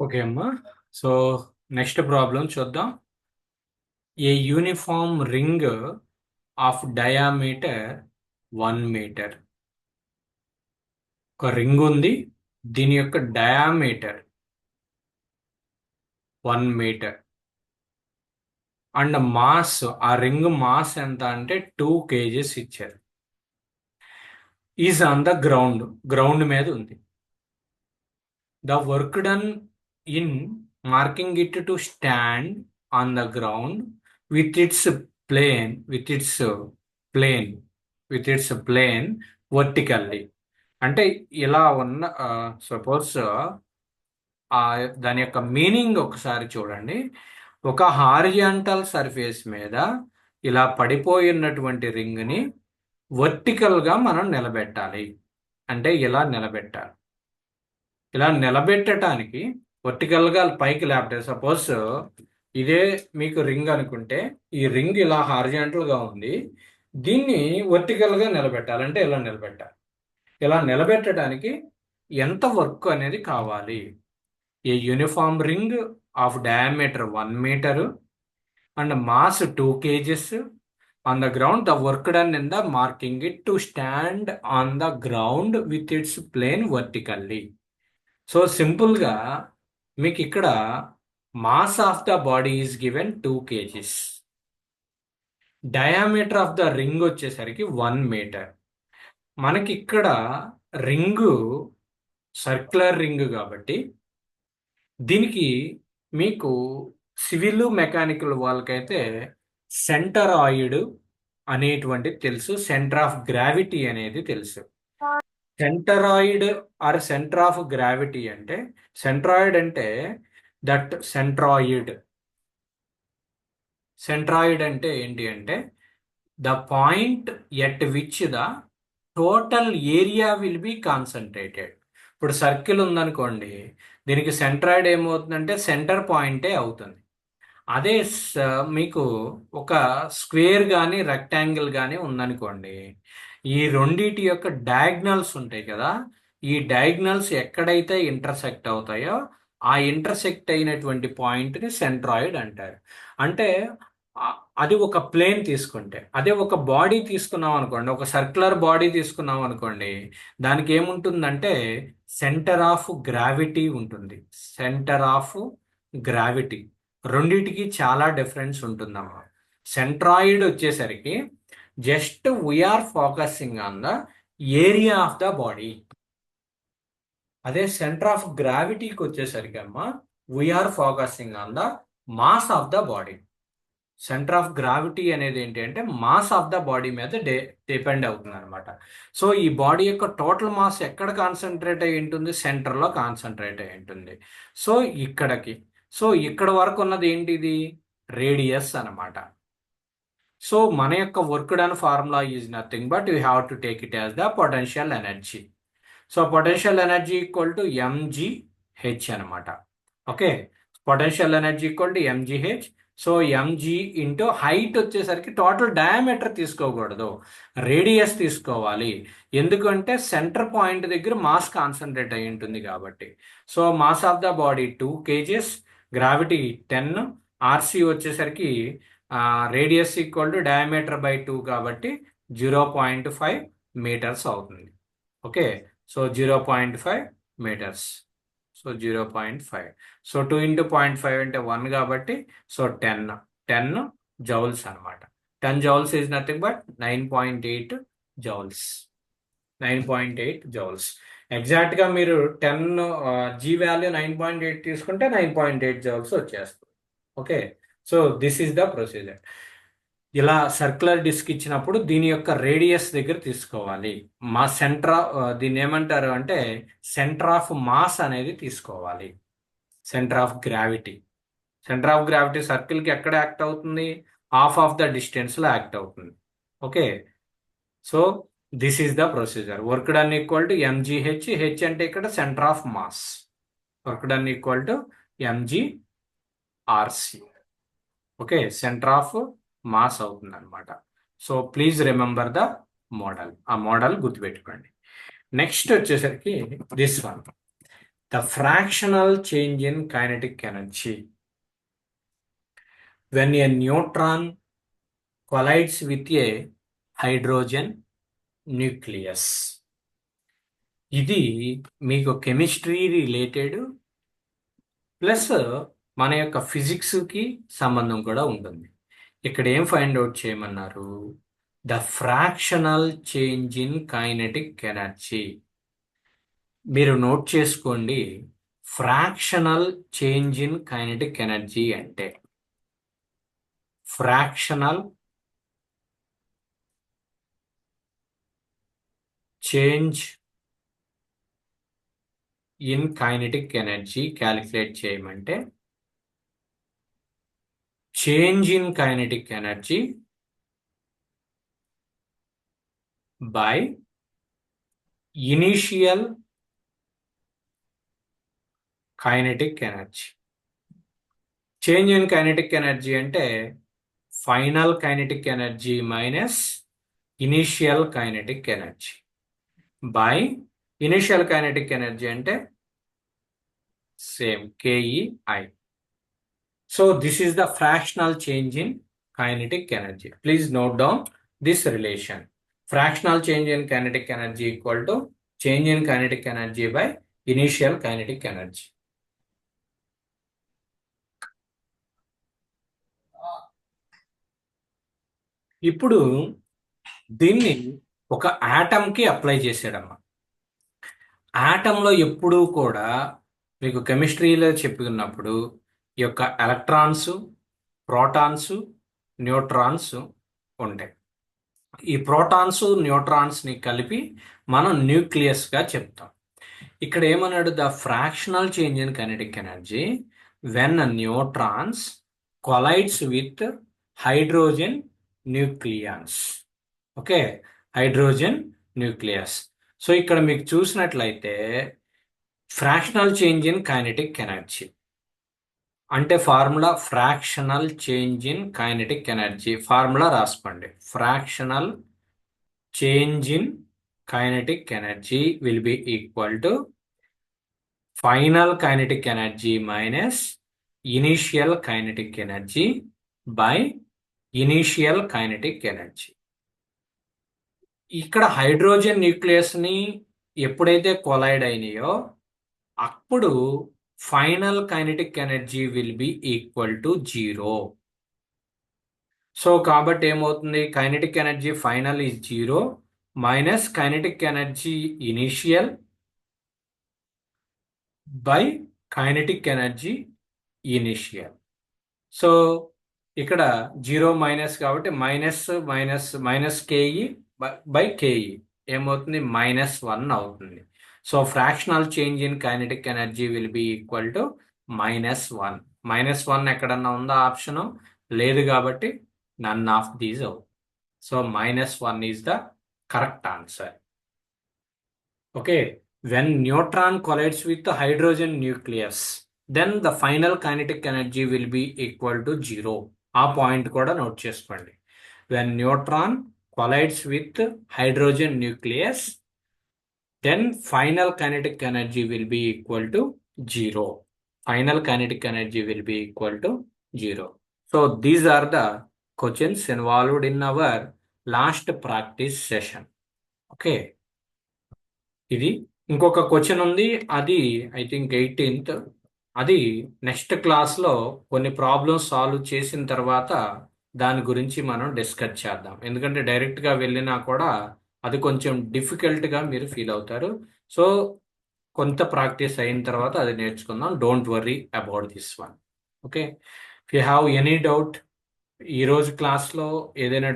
Okay అమ్మా. So next problem చూద్దాం. A uniform ring of diameter 1 metre. ఒక ring ఉంది, దీని యొక్క డయామీటర్ 1 మీటర్ అండ్ మాస్, ఆ రింగ్ మాస్ ఎంత అంటే 2 kgs ఇచ్చారు. Is on the ground, ground మీద ఉంది. The work done in marking it to stand on the ground with its plane with its plane with its plane vertically. అంటే ఇలా ఉన్న suppose దాని యొక్క మీనింగ్ ఒకసారి చూడండి. ఒక హారిజాంటల్ సర్ఫేస్ మీద ఇలా పడిపోయినటువంటి రింగ్ని వర్టికల్గా మనం నిలబెట్టాలి. అంటే ఇలా నిలబెట్టాలి. ఇలా నిలబెట్టడానికి వర్టికల్గా పైకి లేపటే, సపోజ్ ఇదే మీకు రింగ్ అనుకుంటే, ఈ రింగ్ ఇలా హారిజాంటల్గా ఉంది, దీన్ని వర్టికల్గా నిలబెట్టాలంటే ఇలా నిలబెట్టాలి. ఇలా నిలబెట్టడానికి ఎంత వర్క్ అనేది కావాలి? A uniform ring of diameter 1 metre and mass 2 kgs on the ground. The work done in the marking it to stand on the ground with its plane vertically. So సింపుల్గా మీకు ఇక్కడ mass of the body is given 2 kgs. Diameter of the ring వచ్చేసరికి 1 metre. మనకి ఇక్కడ ring circular ring కాబట్టి దీనికి మీకు civil mechanical వాళ్ళకైతే సెంటరాయిడ్ అనేటువంటి తెలుసు, సెంటర్ ఆఫ్ గ్రావిటీ అనేది తెలుసు. సెంటరాయిడ్ ఆర్ సెంటర్ ఆఫ్ గ్రావిటీ అంటే, సెంట్రాయిడ్ అంటే దట్ సెంట్రాయిడ్. సెంట్రాయిడ్ అంటే ఏంటి అంటే the point at which the total area will be concentrated. ఇప్పుడు సర్కిల్ ఉందనుకోండి, దీనికి సెంట్రాయిడ్ ఏమవుతుందంటే సెంటర్ పాయింటే అవుతుంది. అదే మీకు ఒక స్క్వేర్ కానీ రెక్టాంగిల్ కానీ ఉందనుకోండి, ఈ రెండిటి యొక్క డయాగ్నల్స్ ఉంటాయి కదా, ఈ డయాగ్నల్స్ ఎక్కడైతే ఇంటర్సెక్ట్ అవుతాయో ఆ ఇంటర్సెక్ట్ అయినటువంటి పాయింట్ని సెంట్రాయిడ్ అంటారు. అంటే అది ఒక ప్లేన్ తీసుకుంటే, అదే ఒక బాడీ తీసుకున్నాం అనుకోండి, ఒక సర్క్యులర్ బాడీ తీసుకున్నాం అనుకోండి, దానికి ఏముంటుందంటే సెంటర్ ఆఫ్ గ్రావిటీ ఉంటుంది. సెంటర్ ఆఫ్ గ్రావిటీ రెండిటికి చాలా డిఫరెన్స్ ఉంటుందమ్మా. సెంట్రాయిడ్ వచ్చేసరికి just we're focusing on the area of the body. అదే సెంటర్ ఆఫ్ గ్రావిటీకి వచ్చేసరికి అమ్మా we're focusing on the mass of the body. Centre of gravity అనేది ఏంటి అంటే మాస్ ఆఫ్ ద బాడీ మీద డిపెండ్ అవుతుంది అనమాట. సో ఈ బాడీ యొక్క టోటల్ మాస్ ఎక్కడ కాన్సన్ట్రేట్ అయి ఉంటుంది? సెంటర్లో కాన్సన్ట్రేట్ అయి ఉంటుంది. సో ఇక్కడికి, సో ఇక్కడ వరకు ఉన్నది ఏంటిది? రేడియస్ అనమాట. సో మన యొక్క work done formula is nothing but you have to take it as the potential energy. So potential energy equal to MGH అనమాట. Okay, potential energy equal to MGH. So MG into height వచ్చేసరికి total diameter తీసుకోకూడదు, radius తీసుకోవాలి. ఎందుకంటే centre point దగ్గర mass concentrate అయి ఉంటుంది కాబట్టి. So mass of the body 2 kgs, gravity 10, RC వచ్చేసరికి radius equal to diameter by 2 కాబట్టి 0.5 మీటర్స్ అవుతుంది. Okay, so 0.5 metres. So 0.5. So 2 into 0.5 అంటే 1 కాబట్టి సో 10 జౌల్స్ అనమాట. 10 joules is nothing but 9.8 joules. 9.8 joules. ఎగ్జాక్ట్గా మీరు 10 జీ వాల్యూ 9.8 తీసుకుంటే 9.8 జౌల్స్ వచ్చేస్తుంది. Okay, so this is the procedure. ఇలా సర్క్యులర్ డిస్క్ ఇచ్చినప్పుడు దీని యొక్క రేడియస్ దగ్గర తీసుకోవాలి. మా దీన్ని ఏమంటారు అంటే సెంటర్ ఆఫ్ మాస్ అనేది తీసుకోవాలి. Centre of gravity. Centre of gravity సర్కిల్కి ఎక్కడ యాక్ట్ అవుతుంది? హాఫ్ ఆఫ్ ద డిస్టెన్స్లో యాక్ట్ అవుతుంది. Okay, so this is the procedure. Work done equal to MGH. H అంటే ఇక్కడ centre of mass. Work done equal to MGRC. Okay, centre of mass అవుతుంది అనమాట. So please remember the model. ఆ model గుర్తుపెట్టుకోండి. Next వచ్చేసరికి this one. the fractional change in kinetic energy when a neutron collides with a hydrogen nucleus. ఇది మీకు chemistry related plus మన యొక్క ఫిజిక్స్కి సంబంధం కూడా ఉంటుంది. ఇక్కడ ఏం ఫైండ్ అవుట్ చేయమన్నారు? The fractional change in kinetic energy. మీరు నోట్ చేసుకోండి, fractional change in kinetic energy అంటే fractional change in kinetic energy calculate చేయమంటే change in kinetic energy by initial kinetic energy. Change in kinetic energy అంటే final kinetic energy minus initial kinetic energy by initial kinetic energy అంటే same KEI. So this is the fractional change in kinetic energy. Please note down this relation. Fractional change in kinetic energy equal to change in kinetic energy by initial kinetic energy. ఇప్పుడు దీన్ని ఒక ఆటంకి apply చేసాడమ్మా. ఆటంలో ఎప్పుడూ కూడా మీకు కెమిస్ట్రీలో చెప్పుకున్నప్పుడు ఈ యొక్క electrons, protons, neutrons ఉంటాయి. ఈ ప్రోటాన్స్, న్యూట్రాన్స్ని కలిపి మనం న్యూక్లియస్గా చెప్తాం. ఇక్కడ ఏమన్నాడు? The fractional change in kinetic energy when neutrons collides with hydrogen nucleus. Okay, hydrogen nucleus. So ఇక్కడ మీకు చూసినట్లయితే fractional change in kinetic energy అంటే formula fractional change in kinetic energy. Formula రాసుకోండి. Fractional change in kinetic energy will be equal to final kinetic energy minus initial kinetic energy by initial kinetic energy. ఇక్కడ hydrogen న్యూక్లియస్ని ఎప్పుడైతే collide అయినాయో అప్పుడు final kinetic energy will be equal to 0. So కాబట్టి ఏమవుతుంది? Kinetic energy final is 0 minus kinetic energy initial by kinetic energy initial. So ఇక్కడ 0 minus కాబట్టి minus minus minus KE by KE ఏమవుతుంది? -1 అవుతుంది. So fractional change in kinetic energy will be equal to -1. -1 ఎక్కడన్నా ఉందా option? లేదు కాబట్టి none of these అవుతుంది. So -1 is the correct answer. Okay, when neutron collides with hydrogen nucleus then the final kinetic energy will be equal to 0. ఆ point కూడా note చేసుకోండి. When neutron collides with hydrogen nucleus, then final kinetic energy will be equal to 0. Final kinetic energy will be equal to 0. So these are the questions involved in our last practice session. Okay. ఇది ఇంకొక question ఉంది, అది I think 18th. అది next క్లాస్లో కొన్ని problems solve చేసిన తర్వాత దాని గురించి మనం డిస్కస్ చేద్దాం. ఎందుకంటే డైరెక్ట్గా వెళ్ళినా కూడా అది కొంచెం డిఫికల్ట్గా మీరు ఫీల్ అవుతారు. సో కొంత ప్రాక్టీస్ అయిన తర్వాత అది నేర్చుకుందాం. Don't worry about this one. Okay, if you have any doubt, ఈరోజు క్లాస్లో ఏదైనా